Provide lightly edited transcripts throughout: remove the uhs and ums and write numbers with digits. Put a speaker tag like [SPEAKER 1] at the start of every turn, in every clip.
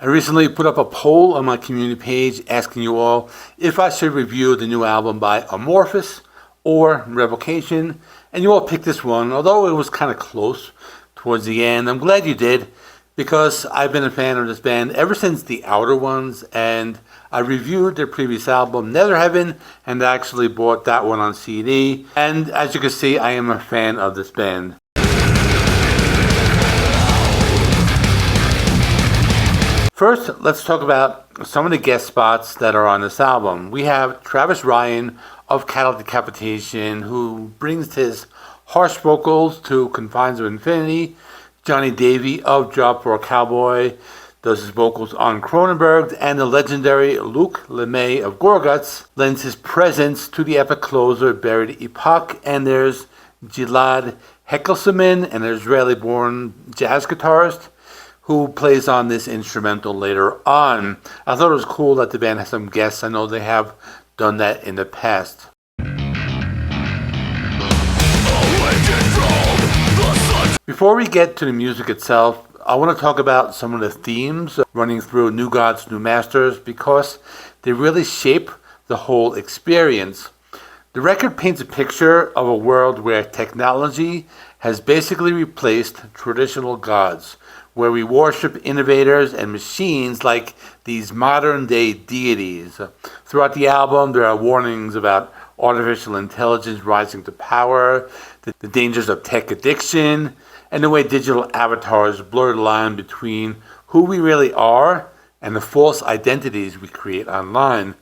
[SPEAKER 1] I recently put up a poll on my community page asking you all if I should review the new album by Amorphous or Revocation, and you all picked this one, although it was kind of close towards the end. I'm glad you did, because I've been a fan of this band ever since the Outer Ones, and I reviewed their previous album, Netherheaven, and I actually bought that one on CD, and as you can see, I am a fan of this band. First, let's talk about some of the guest spots that are on this album. We have Travis Ryan of Cattle Decapitation, who brings his harsh vocals to Confines of Infinity. Johnny Davey of Job for a Cowboy does his vocals on Cronenberg, and the legendary Luc Lemay of Gorguts lends his presence to the epic closer Buried Epoch. And there's Gilad Heckelseman, an Israeli-born jazz guitarist, who plays on this instrumental later on. I thought it was cool that the band has some guests. I know they have done that in the past. Before we get to the music itself, I want to talk about some of the themes running through New Gods, New Masters, because they really shape the whole experience. The record paints a picture of a world where technology has basically replaced traditional gods, where we worship innovators and machines like these modern-day deities. Throughout the album, there are warnings about artificial intelligence rising to power, the dangers of tech addiction, and the way digital avatars blur the line between who we really are and the false identities we create online.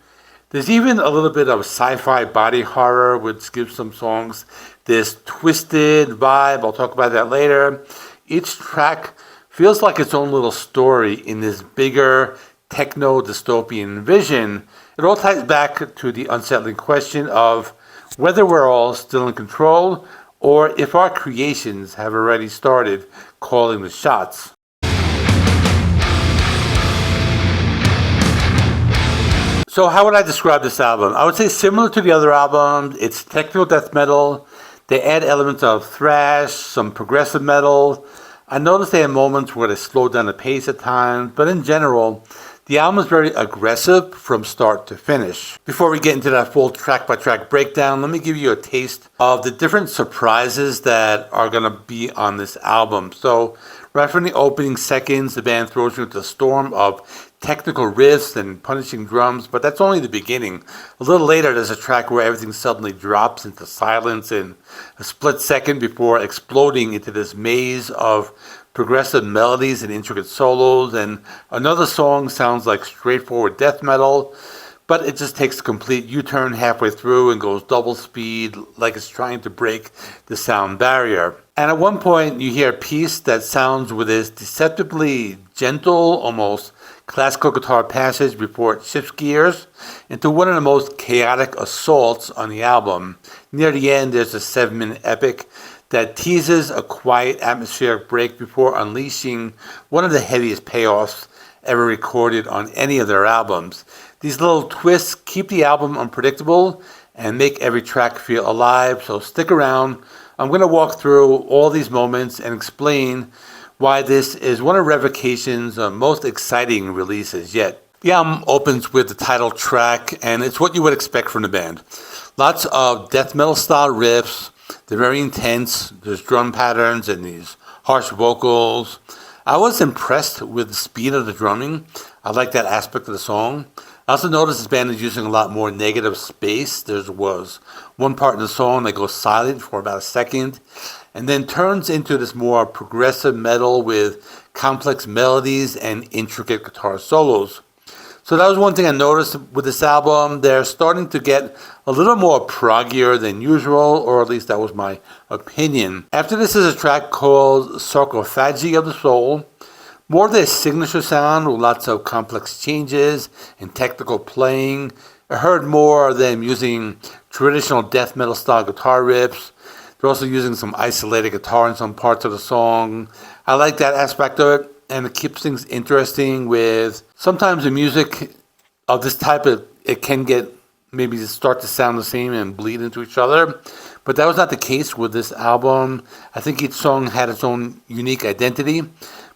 [SPEAKER 1] There's even a little bit of sci-fi body horror, which gives some songs this twisted vibe. I'll talk about that later. Each track feels like its own little story in this bigger techno-dystopian vision. It all ties back to the unsettling question of whether we're all still in control or if our creations have already started calling the shots. So how would I describe this album? I would say similar to the other albums. It's techno death metal. They add elements of thrash, some progressive metal. I noticed they had moments where they slowed down the pace at times, but in general, the album is very aggressive from start to finish. Before we get into that full track-by-track breakdown, let me give you a taste of the different surprises that are going to be on this album. So, right from the opening seconds, the band throws you into a storm of technical riffs and punishing drums, but that's only the beginning. A little later, there's a track where everything suddenly drops into silence in a split second before exploding into this maze of progressive melodies and intricate solos, and another song sounds like straightforward death metal, but it just takes a complete U-turn halfway through and goes double speed like it's trying to break the sound barrier. And at one point, you hear a piece that sounds with this deceptively gentle, almost classical guitar passage before it shifts gears into one of the most chaotic assaults on the album. Near the end, there's a 7-minute epic that teases a quiet atmospheric break before unleashing one of the heaviest payoffs ever recorded on any of their albums. These little twists keep the album unpredictable and make every track feel alive, so stick around. I'm going to walk through all these moments and explain why this is one of Revocation's most exciting releases yet. The album opens with the title track, and it's what you would expect from the band. Lots of death metal style riffs. They're very intense. There's drum patterns and these harsh vocals. I was impressed with the speed of the drumming. I like that aspect of the song. I also noticed this band is using a lot more negative space. There was one part in the song that goes silent for about a second and then turns into this more progressive metal with complex melodies and intricate guitar solos. So that was one thing I noticed with this album. They're starting to get a little more proggier than usual, or at least that was my opinion. After this is a track called Sarcophagy of the Soul. More of their signature sound with lots of complex changes and technical playing. I heard more of them using traditional death metal style guitar riffs. They're also using some isolated guitar in some parts of the song. I like that aspect of it, and it keeps things interesting with sometimes the music of this type of, it can get maybe start to sound the same and bleed into each other. But that was not the case with this album. I think each song had its own unique identity.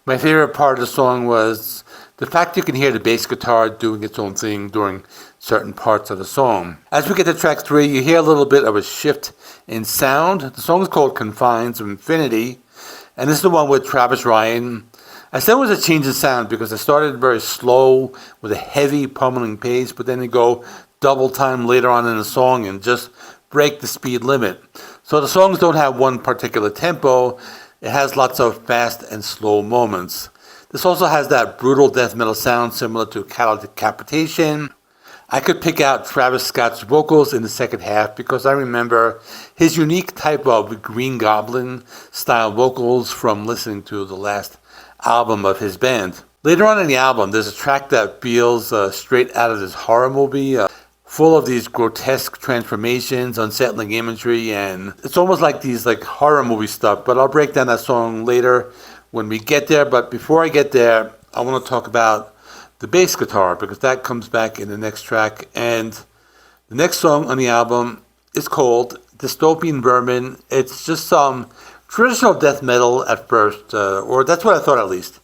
[SPEAKER 1] My favorite part of the song was the fact you can hear the bass guitar doing its own thing during certain parts of the song. As we get to track 3, you hear a little bit of a shift in sound. The song is called Confines of Infinity, and this is the one with Travis Ryan. I said it was a change in sound because it started very slow with a heavy pummeling pace, but then they go double time later on in the song and just break the speed limit. So the songs don't have one particular tempo. It has lots of fast and slow moments. This also has that brutal death metal sound similar to Cattle Decapitation. I could pick out Travis Scott's vocals in the second half because I remember his unique type of Green Goblin style vocals from listening to the last album of his band. Later on in the album, there's a track that feels straight out of this horror movie, full of these grotesque transformations, unsettling imagery, and it's almost like these horror movie stuff. But I'll break down that song later when we get there. But before I get there, I want to talk about the bass guitar because that comes back in the next track. And the next song on the album is called Dystopian Vermin. It's just some traditional death metal at first, or that's what I thought at least.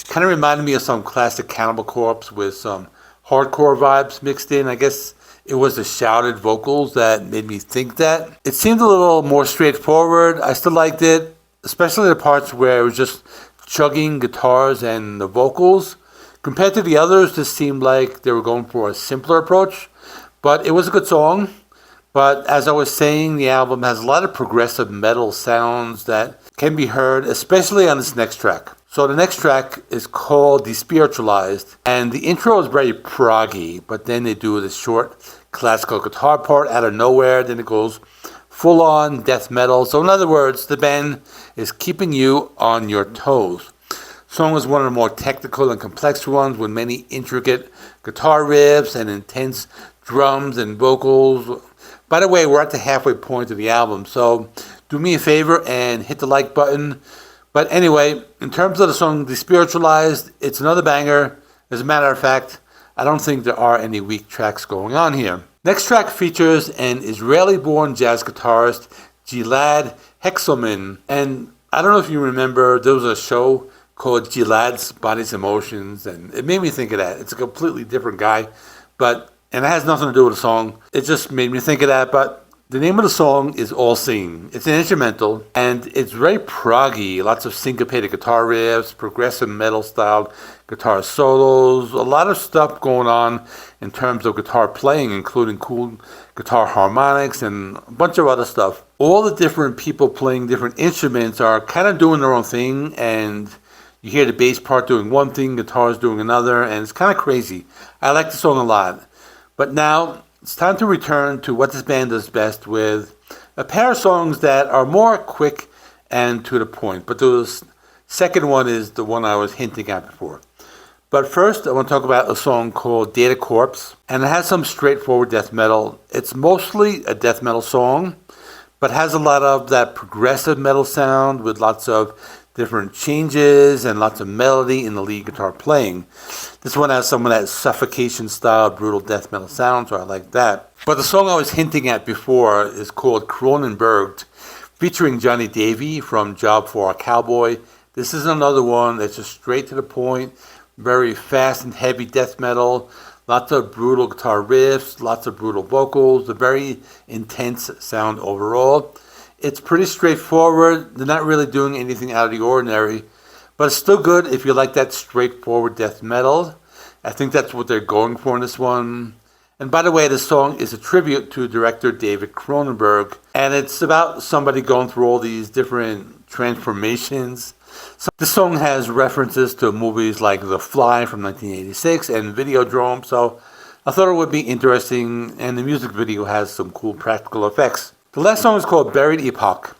[SPEAKER 1] Kind of reminded me of some classic Cannibal Corpse with some hardcore vibes mixed in. I guess it was the shouted vocals that made me think that. It seemed a little more straightforward. I still liked it, especially the parts where it was just chugging guitars and the vocals. Compared to the others, this seemed like they were going for a simpler approach, but it was a good song. But as I was saying, the album has a lot of progressive metal sounds that can be heard, especially on this next track. So the next track is called Despiritualized, and the intro is very proggy, but then they do this short classical guitar part out of nowhere, then it goes full-on death metal. So in other words, the band is keeping you on your toes. The song is one of the more technical and complex ones with many intricate guitar riffs and intense drums and vocals. By the way, we're at the halfway point of the album, so do me a favor and hit the like button. But anyway, in terms of the song Despiritualized, it's another banger. As a matter of fact, I don't think there are any weak tracks going on here. Next track features an Israeli-born jazz guitarist, Gilad Hexelman. And I don't know if you remember, there was a show called Gilad's Bodies Emotions, and it made me think of that. It's a completely different guy, and it has nothing to do with the song. It just made me think of that, but the name of the song is All Singing. It's an instrumental, and it's very proggy. Lots of syncopated guitar riffs, progressive metal style guitar solos, a lot of stuff going on in terms of guitar playing, including cool guitar harmonics and a bunch of other stuff. All the different people playing different instruments are kind of doing their own thing, and you hear the bass part doing one thing, guitars doing another, and it's kind of crazy. I like the song a lot. But now it's time to return to what this band does best with a pair of songs that are more quick and to the point. But the second one is the one I was hinting at before. But first, I want to talk about a song called Data Corpse, and it has some straightforward death metal. It's mostly a death metal song, but has a lot of that progressive metal sound with lots of different changes and lots of melody in the lead guitar playing. This one has some of that suffocation style brutal death metal sound, so I like that. But the song I was hinting at before is called Cronenberg, featuring Johnny Davey from Job for a Cowboy. This is another one that's just straight to the point, very fast and heavy death metal, lots of brutal guitar riffs, lots of brutal vocals, a very intense sound overall. It's pretty straightforward. They're not really doing anything out of the ordinary, but it's still good if you like that straightforward death metal. I think that's what they're going for in this one. And by the way, this song is a tribute to director David Cronenberg, and it's about somebody going through all these different transformations. So this song has references to movies like The Fly from 1986 and Videodrome, so I thought it would be interesting, and the music video has some cool practical effects. The last song is called Buried Epoch,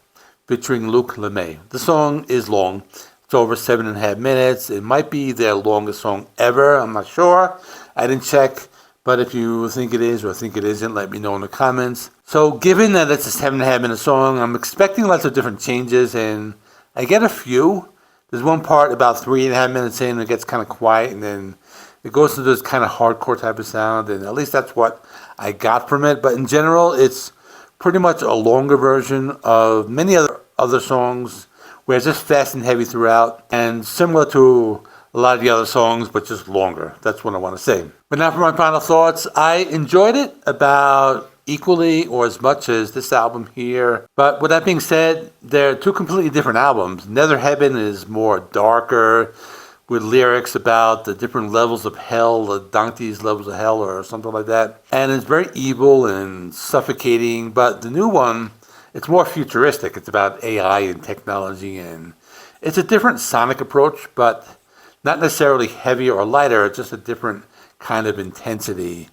[SPEAKER 1] featuring Luc Lemay. The song is long. It's over 7.5 minutes. It might be their longest song ever. I'm not sure. I didn't check. But if you think it is or think it isn't, let me know in the comments. So given that it's a 7.5 minute song, I'm expecting lots of different changes, and I get a few. There's one part about 3.5 minutes in, it gets kind of quiet, and then it goes into this kind of hardcore type of sound, and at least that's what I got from it. But in general, it's pretty much a longer version of many other songs where it's just fast and heavy throughout. And similar to a lot of the other songs, but just longer. That's what I want to say. But now for my final thoughts. I enjoyed it about equally or as much as this album here. But with that being said, they're two completely different albums. Netherheaven is more darker, with lyrics about the different levels of hell, the Dante's levels of hell or something like that. And it's very evil and suffocating. But the new one, it's more futuristic. It's about AI and technology, and it's a different sonic approach, but not necessarily heavier or lighter, just a different kind of intensity.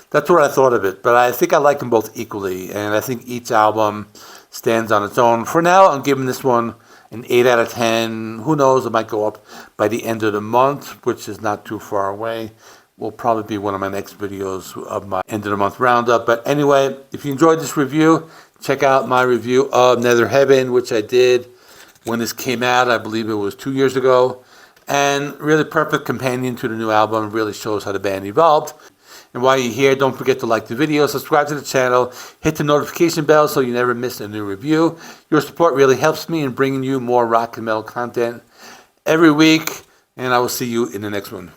[SPEAKER 1] That's what I thought of it, but I think I like them both equally, and I think each album stands on its own. For now, I'm giving this one an 8 out of 10. Who knows, it might go up by the end of the month, which is not too far away. Will probably be one of my next videos of my end of the month roundup. But anyway, if you enjoyed this review, check out my review of Netherheaven, which I did when this came out. I believe it was 2 years ago. And really perfect companion to the new album. Really shows how the band evolved. And while you're here, don't forget to like the video, subscribe to the channel, hit the notification bell so you never miss a new review. Your support really helps me in bringing you more rock and metal content every week. And I will see you in the next one.